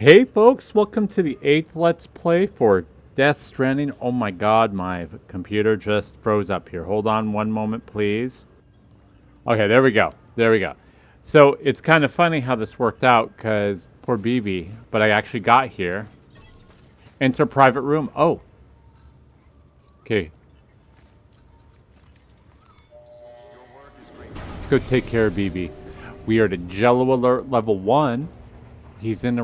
Hey folks, welcome to the 8th Let's Play for Death Stranding. Oh my god, my computer just froze up here. Hold on one moment, please. Okay, there we go. There we go. So, it's kind of funny how this worked out, because poor BB, but I actually got here. Enter private room. Oh. Okay. Let's go take care of BB. We are at Jello Alert level 1. He's moving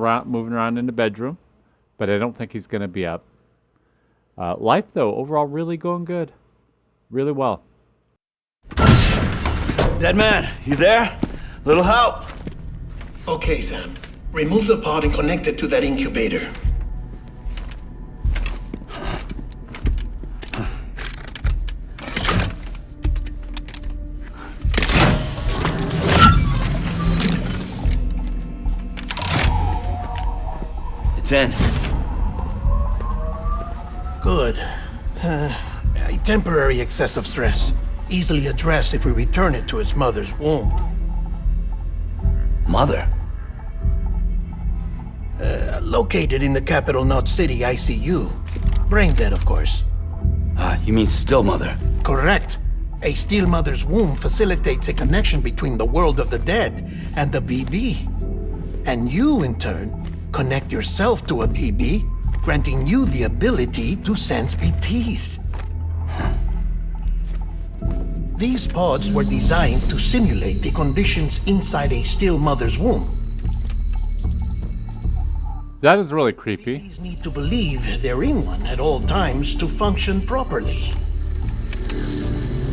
around in the bedroom, but I don't think he's going to be up. Life, though, overall really going good. Really well. Dead man, you there? Little help? Okay, Sam. Remove the pod and connect it to that incubator. It's in. Good. A temporary excessive stress. Easily addressed if we return it to its mother's womb. Mother? Located in the capital Knot City ICU. Brain dead, of course. You mean still mother? Correct. A still mother's womb facilitates a connection between the world of the dead and the BB. And you, in turn, connect yourself to a BB, granting you the ability to sense BTs. These pods were designed to simulate the conditions inside a still mother's womb. That is really creepy. BBs need to believe they're in one at all times to function properly.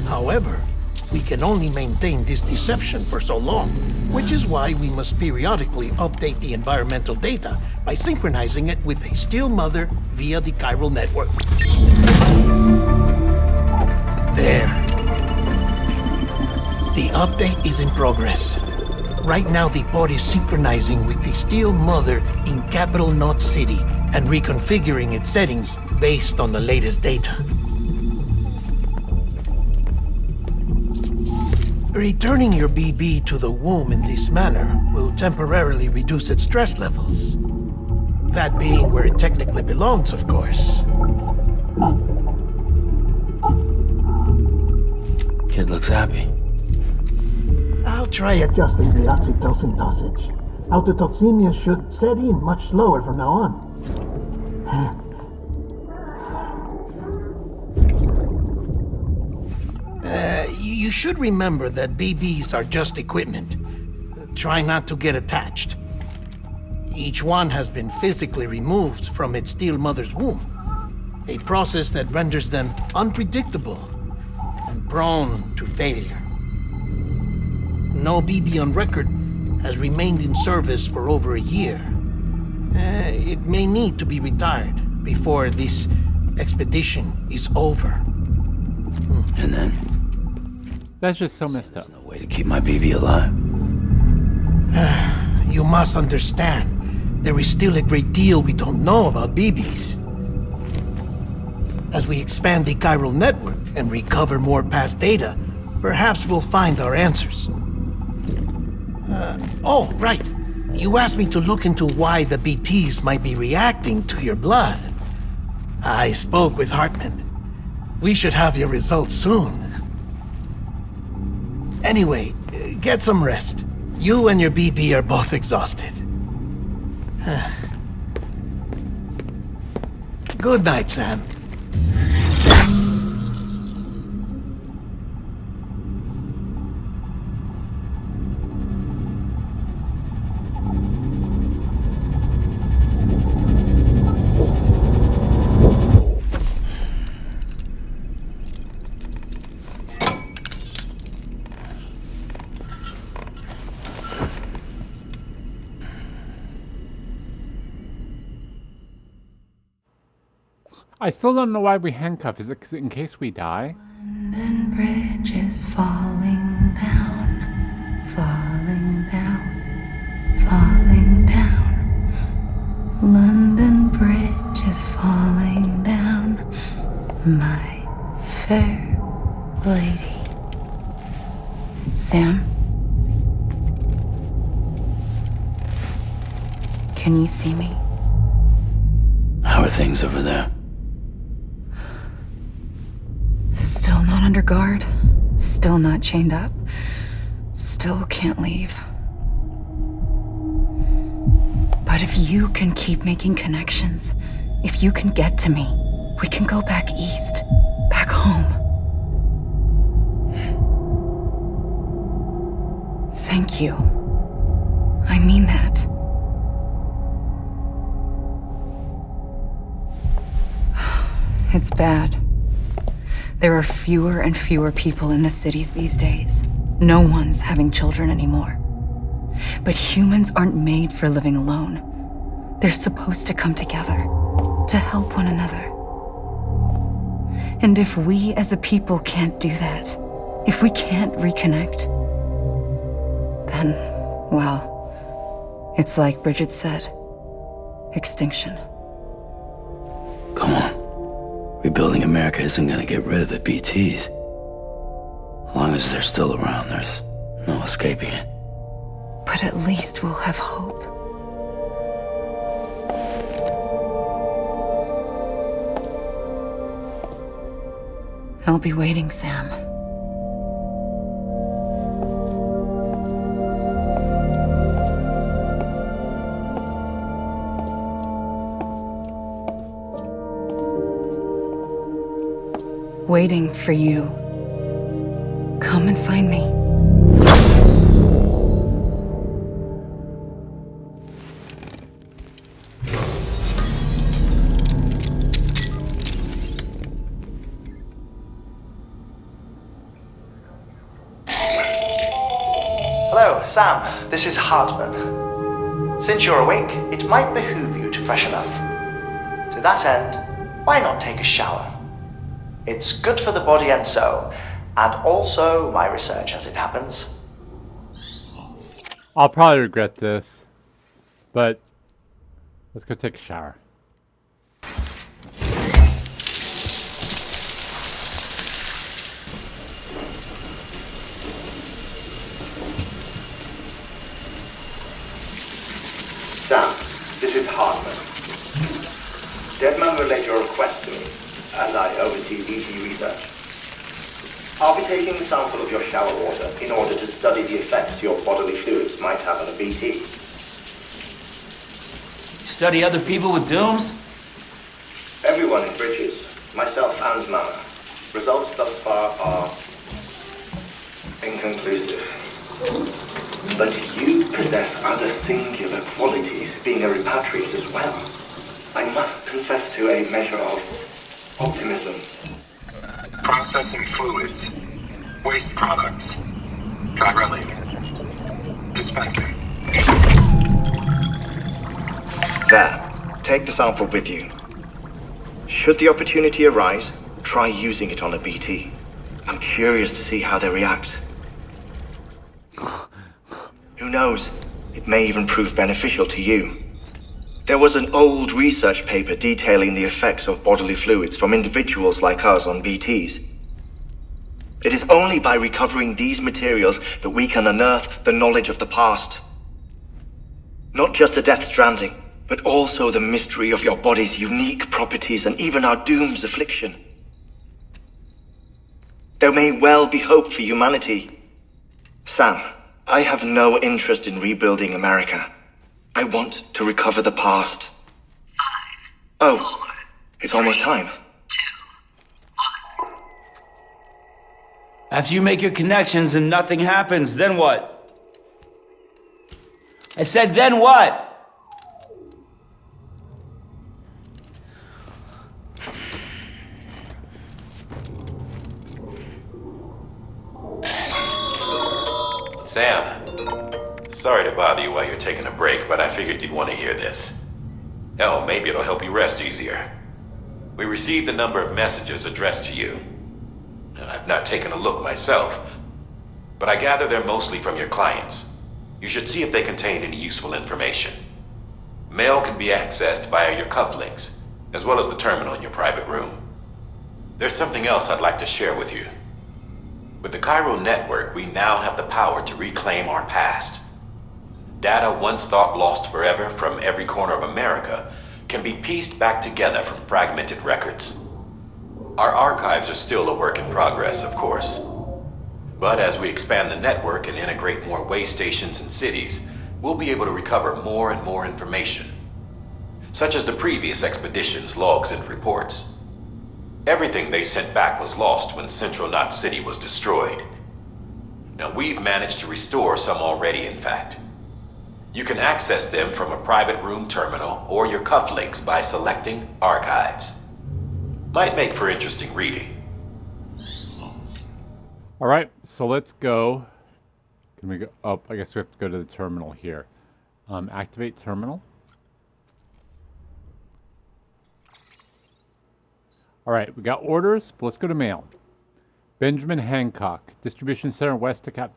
However, we can only maintain this deception for so long, which is why we must periodically update the environmental data by synchronizing it with a still mother via the chiral network. There. The update is in progress. Right now, the pod is synchronizing with the still mother in capital Knot City and reconfiguring its settings based on the latest data. Returning your BB to the womb in this manner will temporarily reduce its stress levels. That being where it technically belongs, of course. Kid looks happy. I'll try adjusting the oxytocin dosage. Autotoxemia should set in much slower from now on. You should remember that BBs are just equipment. Try not to get attached. Each one has been physically removed from its still mother's womb, a process that renders them unpredictable and prone to failure. No BB on record has remained in service for over a year. It may need to be retired before this expedition is over. And then? That's just so messed up. No way to keep my baby alive. You must understand, there is still a great deal we don't know about BBs. As we expand the chiral network and recover more past data, perhaps we'll find our answers. Oh, right. You asked me to look into why the BTs might be reacting to your blood. I spoke with Hartman. We should have your results soon. Anyway, get some rest. You and your BB are both exhausted. Good night, Sam. I still don't know why we handcuff. Is it in case we die? London Bridge is falling down, falling down, falling down. London Bridge is falling down, my fair lady. Sam? Can you see me? How are things over there? Still not under guard. Still not chained up. Still can't leave. But if you can keep making connections, if you can get to me, we can go back east, back home. Thank you. I mean that. It's bad. There are fewer and fewer people in the cities these days. No one's having children anymore. But humans aren't made for living alone. They're supposed to come together, to help one another. And if we as a people can't do that, if we can't reconnect, then, well, it's like Bridget said, extinction. Come on. Rebuilding America isn't gonna get rid of the BTs. As long as they're still around, there's no escaping it. But at least we'll have hope. I'll be waiting, Sam. Waiting for you. Come and find me. Hello, Sam. This is Hartman. Since you're awake, it might behoove you to freshen up. To that end, why not take a shower? It's good for the body and soul, and also my research as it happens. I'll probably regret this, but let's go take a shower. Sam, this is Hartman. Deadman relayed your request to me, as I oversee BT research. I'll be taking a sample of your shower water in order to study the effects your bodily fluids might have on a BT. Study other people with dooms? Everyone in Bridges, myself and Mama. Results thus far are inconclusive. But you possess other singular qualities, being a repatriate as well. I must confess to a measure of optimism. Processing fluids. Waste products. Drilling. Dispensing. There. Take the sample with you. Should the opportunity arise, try using it on a BT. I'm curious to see how they react. Who knows? It may even prove beneficial to you. There was an old research paper detailing the effects of bodily fluids from individuals like us on BTs. It is only by recovering these materials that we can unearth the knowledge of the past. Not just the Death Stranding, but also the mystery of your body's unique properties and even our doom's affliction. There may well be hope for humanity. Sam, I have no interest in rebuilding America. I want to recover the past. 5, 4, it's almost time. 2, 1. After you make your connections and nothing happens, then what? I said, then what? Sam, sorry to bother you while you're taking a break, but I figured you'd want to hear this. Hell, maybe it'll help you rest easier. We received a number of messages addressed to you. I've not taken a look myself, but I gather they're mostly from your clients. You should see if they contain any useful information. Mail can be accessed via your cufflinks, as well as the terminal in your private room. There's something else I'd like to share with you. With the Cairo network, we now have the power to reclaim our past. Data once thought lost forever from every corner of America can be pieced back together from fragmented records. Our archives are still a work in progress, of course. But as we expand the network and integrate more way stations and cities, we'll be able to recover more and more information, such as the previous expedition's logs and reports. Everything they sent back was lost when Central Knot City was destroyed. Now, we've managed to restore some already, in fact. You can access them from a private room terminal or your cufflinks by selecting Archives. Might make for interesting reading. All right, so let's go. Can we go? Oh, I guess we have to go to the terminal here. Activate terminal. All right, we got orders, but let's go to mail. Benjamin Hancock, Distribution Center West to Cap.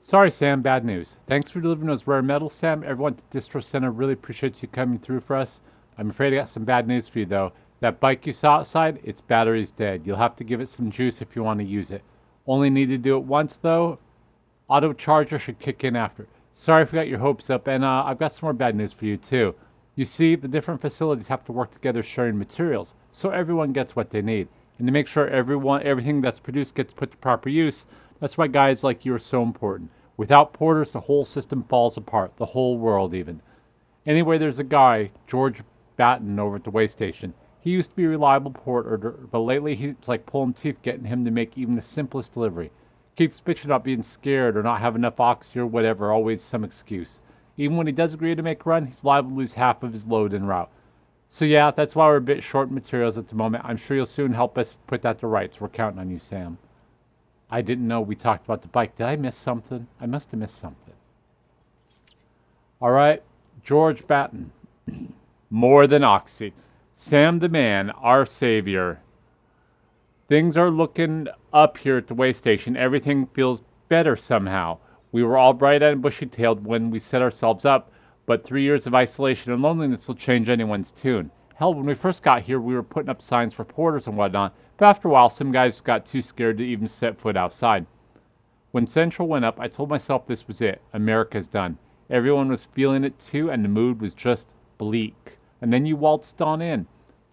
Sorry, Sam, bad news. Thanks for delivering those rare metals, Sam. Everyone at the Distro Center really appreciates you coming through for us. I'm afraid I got some bad news for you, though. That bike you saw outside, its battery's dead. You'll have to give it some juice if you want to use it. Only need to do it once, though. Auto charger should kick in after. Sorry if we got your hopes up, and I've got some more bad news for you, too. You see, the different facilities have to work together sharing materials, so everyone gets what they need. And to make sure everything that's produced gets put to proper use, that's why guys like you are so important. Without porters, the whole system falls apart, the whole world even. Anyway, there's a guy, George Batten, over at the way station. He used to be a reliable porter, but lately he's like pulling teeth getting him to make even the simplest delivery. Keeps bitching about being scared or not have enough oxy or whatever, always some excuse. Even when he does agree to make a run, he's liable to lose half of his load en route. So yeah, that's why we're a bit short in materials at the moment. I'm sure you'll soon help us put that to rights. We're counting on you, Sam. I didn't know we talked about the bike. Did I miss something? I must have missed something. All right, George Batten. More than oxy. Sam the man, our savior. Things are looking up here at the way station. Everything feels better somehow. We were all bright-eyed and bushy-tailed when we set ourselves up, but 3 years of isolation and loneliness will change anyone's tune. Hell, when we first got here, we were putting up signs for porters and whatnot, but after a while, some guys got too scared to even set foot outside. When Central went up, I told myself this was it. America's done. Everyone was feeling it too, and the mood was just bleak. And then you waltzed on in.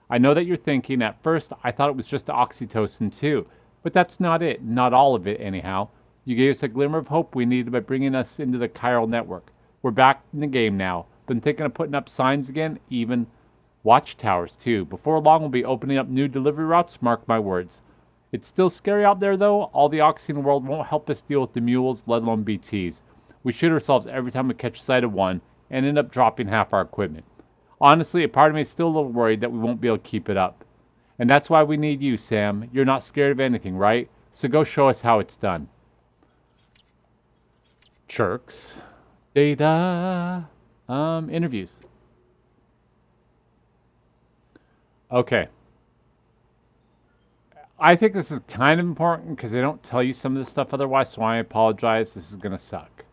I know that you're thinking, at first, I thought it was just oxytocin too. But that's not it. Not all of it, anyhow. You gave us a glimmer of hope we needed by bringing us into the chiral network. We're back in the game now. Been thinking of putting up signs again, even watchtowers too. Before long, we'll be opening up new delivery routes, mark my words. It's still scary out there, though. All the oxy in the world won't help us deal with the mules, let alone BTs. We shoot ourselves every time we catch sight of one, and end up dropping half our equipment. Honestly, a part of me is still a little worried that we won't be able to keep it up. And that's why we need you, Sam. You're not scared of anything, right? So go show us how it's done. Chirks. Data. Interviews. Okay. I think this is kind of important because they don't tell you some of this stuff otherwise, so I apologize. This is going to suck.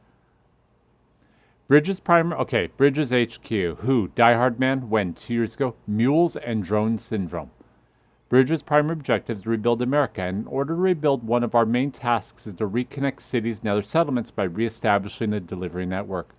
Bridges HQ. Who? Die Hard Man? When? 2 years ago? Mules and Drone Syndrome. Bridges' primary objective is to rebuild America, and in order to rebuild, one of our main tasks is to reconnect cities and other settlements by reestablishing a delivery network.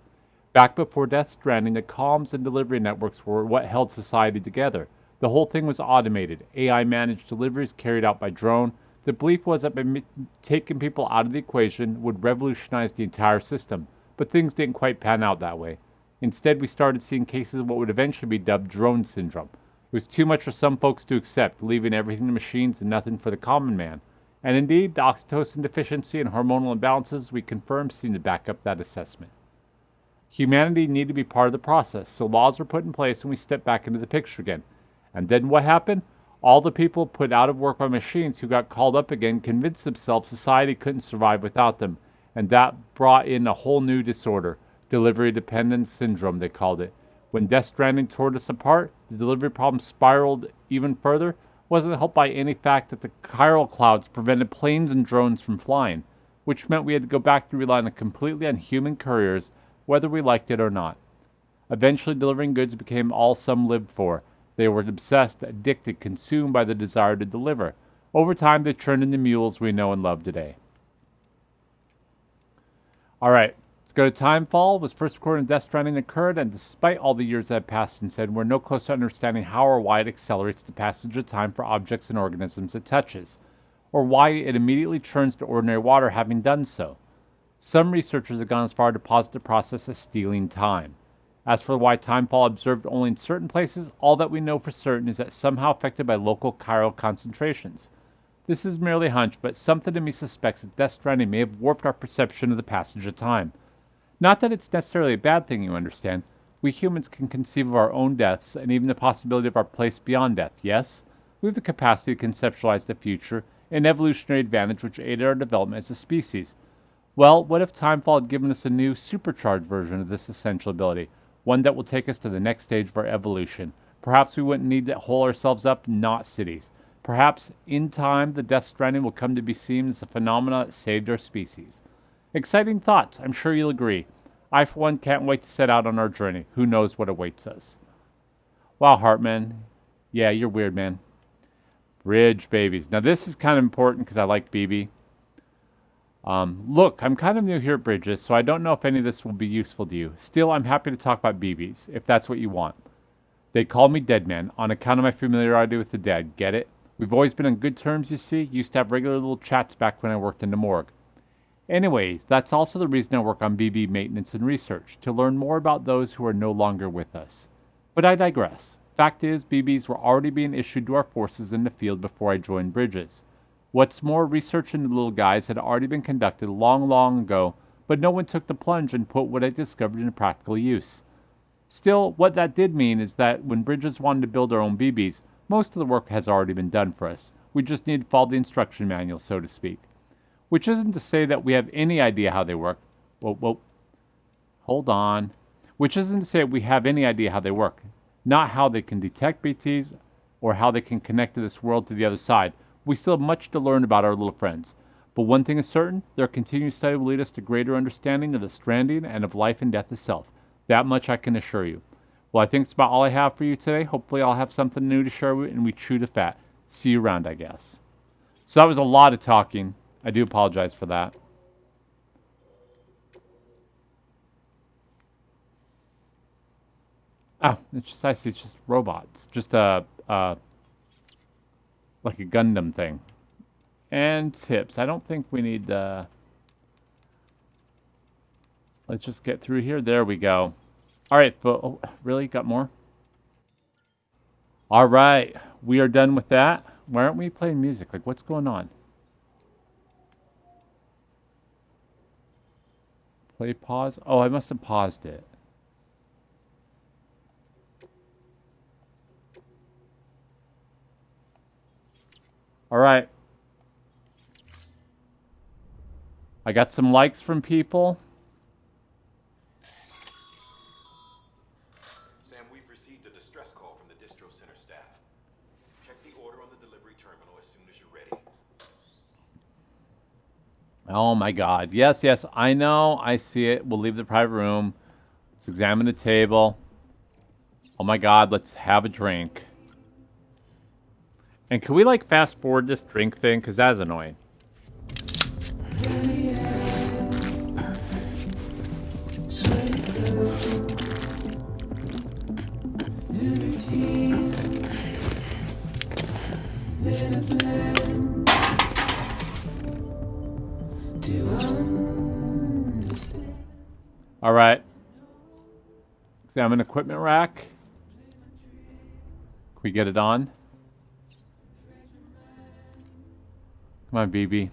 Back before Death Stranding, the comms and delivery networks were what held society together. The whole thing was automated. AI-managed deliveries carried out by drone. The belief was that by taking people out of the equation would revolutionize the entire system. But things didn't quite pan out that way. Instead, we started seeing cases of what would eventually be dubbed drone syndrome. It was too much for some folks to accept, leaving everything to machines and nothing for the common man. And indeed, the oxytocin deficiency and hormonal imbalances we confirmed seem to back up that assessment. Humanity needed to be part of the process, so laws were put in place and we stepped back into the picture again. And then what happened? All the people put out of work by machines who got called up again convinced themselves society couldn't survive without them. And that brought in a whole new disorder, delivery dependence syndrome they called it. When Death Stranding tore us apart, the delivery problem spiraled even further. Wasn't helped by any fact that the chiral clouds prevented planes and drones from flying, which meant we had to go back to relying completely on human couriers, whether we liked it or not. Eventually, delivering goods became all some lived for. They were obsessed, addicted, consumed by the desire to deliver. Over time, they turned into mules we know and love today. All right, Let's go to Timefall. Was first recorded when Death Stranding occurred, and despite all the years that have passed since then, we're no closer to understanding how or why it accelerates the passage of time for objects and organisms it touches, or why it immediately turns to ordinary water having done so. Some researchers have gone as far to posit the process as stealing time. As for why Timefall observed only in certain places, all that we know for certain is that somehow affected by local chiral concentrations. This is merely a hunch, but something in me suspects that Death Stranding may have warped our perception of the passage of time. Not that it's necessarily a bad thing, you understand. We humans can conceive of our own deaths and even the possibility of our place beyond death, yes? We have the capacity to conceptualize the future, an evolutionary advantage which aided our development as a species. Well, what if Timefall had given us a new, supercharged version of this essential ability, one that will take us to the next stage of our evolution? Perhaps we wouldn't need to hole ourselves up in knot cities. Perhaps, in time, the Death Stranding will come to be seen as the phenomena that saved our species. Exciting thoughts, I'm sure you'll agree. I, for one, can't wait to set out on our journey. Who knows what awaits us. Wow, Hartman. Yeah, you're weird, man. Bridge babies. Now, this is kind of important because I like BB. Look, I'm kind of new here at Bridges, so I don't know if any of this will be useful to you. Still, I'm happy to talk about BBs, if that's what you want. They call me Deadman, on account of my familiarity with the dead. Get it? We've always been on good terms, you see. Used to have regular little chats back when I worked in the morgue. Anyways, that's also the reason I work on BB maintenance and research, to learn more about those who are no longer with us. But I digress. Fact is, BBs were already being issued to our forces in the field before I joined Bridges. What's more, research into the little guys had already been conducted long ago, but no one took the plunge and put what I discovered into practical use. Still, what that did mean is that when Bridges wanted to build our own BBs, most of the work has already been done for us. We just need to follow the instruction manual, so to speak. Which isn't to say that we have any idea how they work. Whoa. Hold on. Which isn't to say that we have any idea how they work. Not how they can detect BTs, or how they can connect to this world to the other side. We still have much to learn about our little friends. But one thing is certain, their continued study will lead us to greater understanding of the Stranding and of life and death itself. That much I can assure you. Well, I think it's about all I have for you today. Hopefully I'll have something new to share with you, and we chew the fat. See you around, I guess. So that was a lot of talking. I do apologize for that. Oh, it's just, I see, it's just robots. Just like a Gundam thing. And tips. I don't think we need, let's just get through here. There we go. Alright, but, oh, really? Got more? Alright, we are done with that. Why aren't we playing music? Like, what's going on? Play pause? Oh, I must have paused it. Alright. I got some likes from people. Sam, we've received a distress call from the distro center staff. Check the order on the delivery terminal as soon as you're ready. Oh my god. Yes, I know. I see it. We'll leave the private room. Let's examine the table. Oh my god, let's have a drink. And can we, like, fast forward this drink thing? Because that is annoying. Alright. Examine equipment rack. Can we get it on? Come on, BB.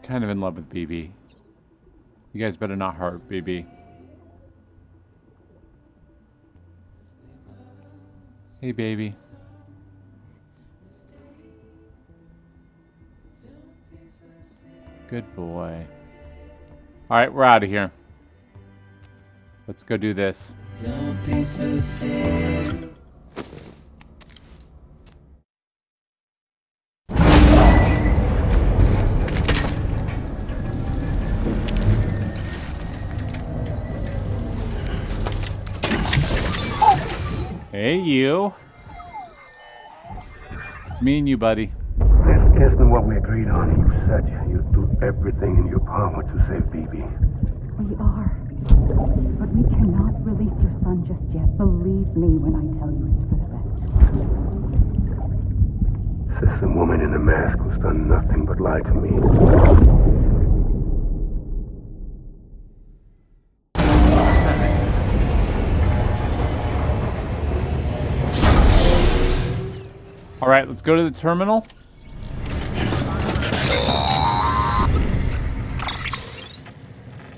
Kind of in love with BB. You guys better not hurt BB. Hey, baby. Good boy. Alright, we're out of here. Let's go do this. Don't be so sad. Hey, you. Me and you, buddy. This isn't what we agreed on. You said you'd do everything in your power to save BB. We are. But we cannot release your son just yet. Believe me when I tell you it's for the best. This is a woman in a mask who's done nothing but lie to me. All right, let's go to the terminal.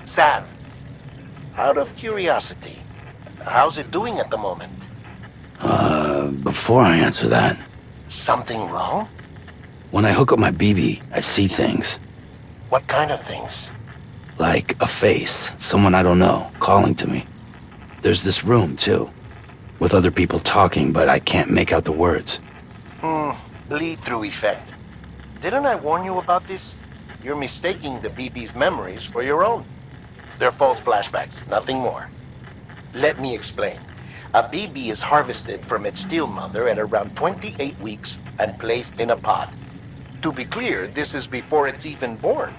Sam, out of curiosity, how's it doing at the moment? Before I answer that, Something wrong? when I hook up my BB, I see things. What kind of things? Like a face, someone I don't know, calling to me. There's this room, too, with other people talking, but I can't make out the words. Bleed-through effect. Didn't I warn you about this? You're mistaking the BB's memories for your own. They're false flashbacks, nothing more. Let me explain. A BB is harvested from its steel mother at around 28 weeks and placed in a pod. To be clear, this is before it's even born.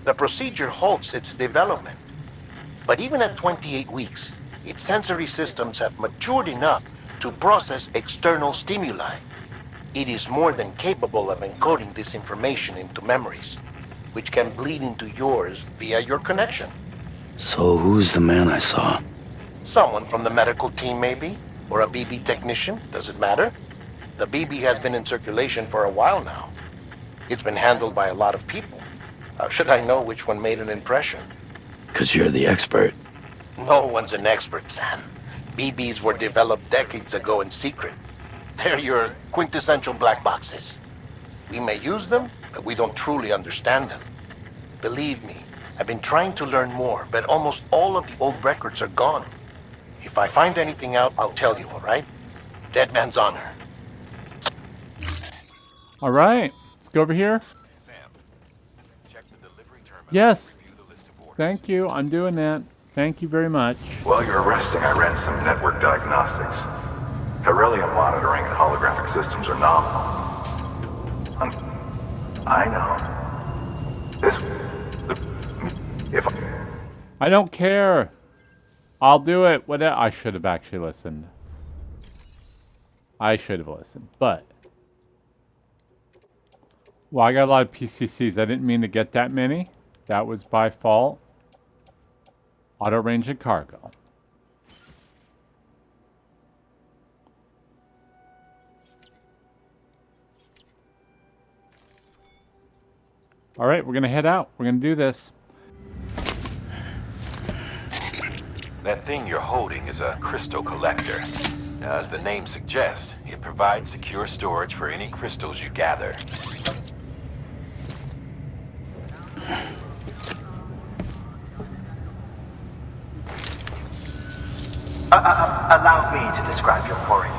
The procedure halts its development. But even at 28 weeks, its sensory systems have matured enough to process external stimuli. It is more than capable of encoding this information into memories, which can bleed into yours via your connection. So who's the man I saw? Someone from the medical team, maybe? Or a BB technician? Does it matter? The BB has been in circulation for a while now. It's been handled by a lot of people. How should I know which one made an impression? 'Cause you're the expert. No one's an expert, Sam. BBs were developed decades ago in secret. They're your quintessential black boxes. We may use them, but we don't truly understand them. Believe me, I've been trying to learn more, but almost all of the old records are gone. If I find anything out, I'll tell you, all right? Dead man's honor. All right, let's go over here. Sam, check the delivery terminal. Yes. Review the list of orders. Thank you. I'm doing that. Thank you very much. While you're resting, I ran some network diagnostics. Beryllium monitoring and holographic systems are nominal. I know. If I don't care. I'll do it. What? I should have actually listened. I should have listened, but well, I got a lot of PCCs. I didn't mean to get that many. That was by fault. Auto range and cargo. All right, we're gonna head out. We're gonna do this. That thing you're holding is a crystal collector. As the name suggests, it provides secure storage for any crystals you gather. Allow me to describe your quarry.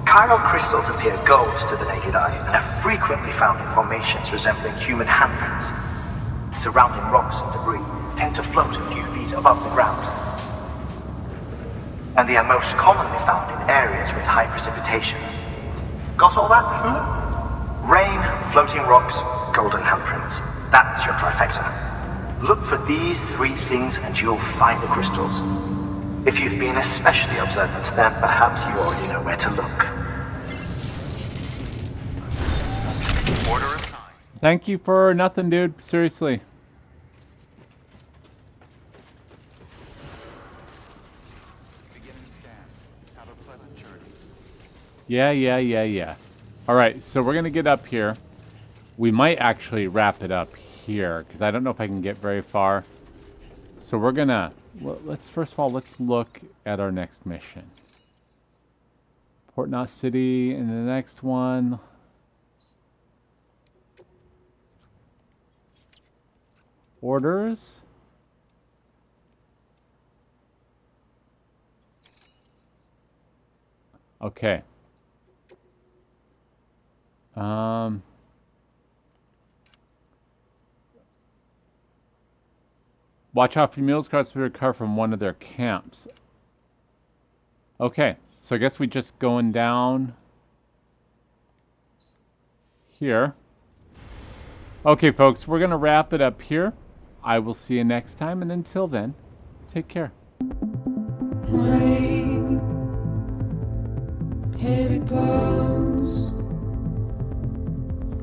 Chiral crystals appear gold to the naked eye and are frequently found in formations resembling human handprints. Surrounding rocks and debris tend to float a few feet above the ground. And they are most commonly found in areas with high precipitation. Got all that? Rain, floating rocks, golden handprints. That's your trifecta. Look for these three things and you'll find the crystals. If you've been especially observant, then perhaps you already know where to look. Order assigned. Thank you for nothing, dude. Seriously. Beginning scan. Have a pleasant journey. Yeah. All right, so we're gonna get up here. We might actually wrap it up here because I don't know if I can get very far. So we're gonna. Well, let's first of all let's look at our next mission. Port Knot City, and the next one. Orders. Okay. Watch out for mules cars to recover from one of their camps. Okay, so I guess we just going down. here. Okay, folks, we're going to wrap it up here. I will see you next time, and until then, take care. Here it goes,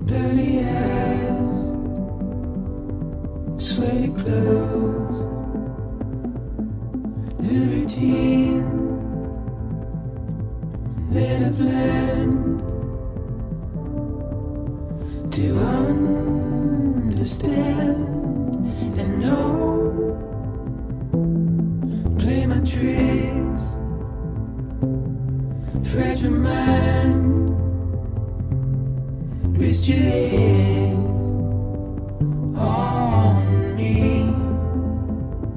bloody eyes, sweaty clothes, the routine that I've learned to understand and know. Play my tricks, fragile mind, risk your head.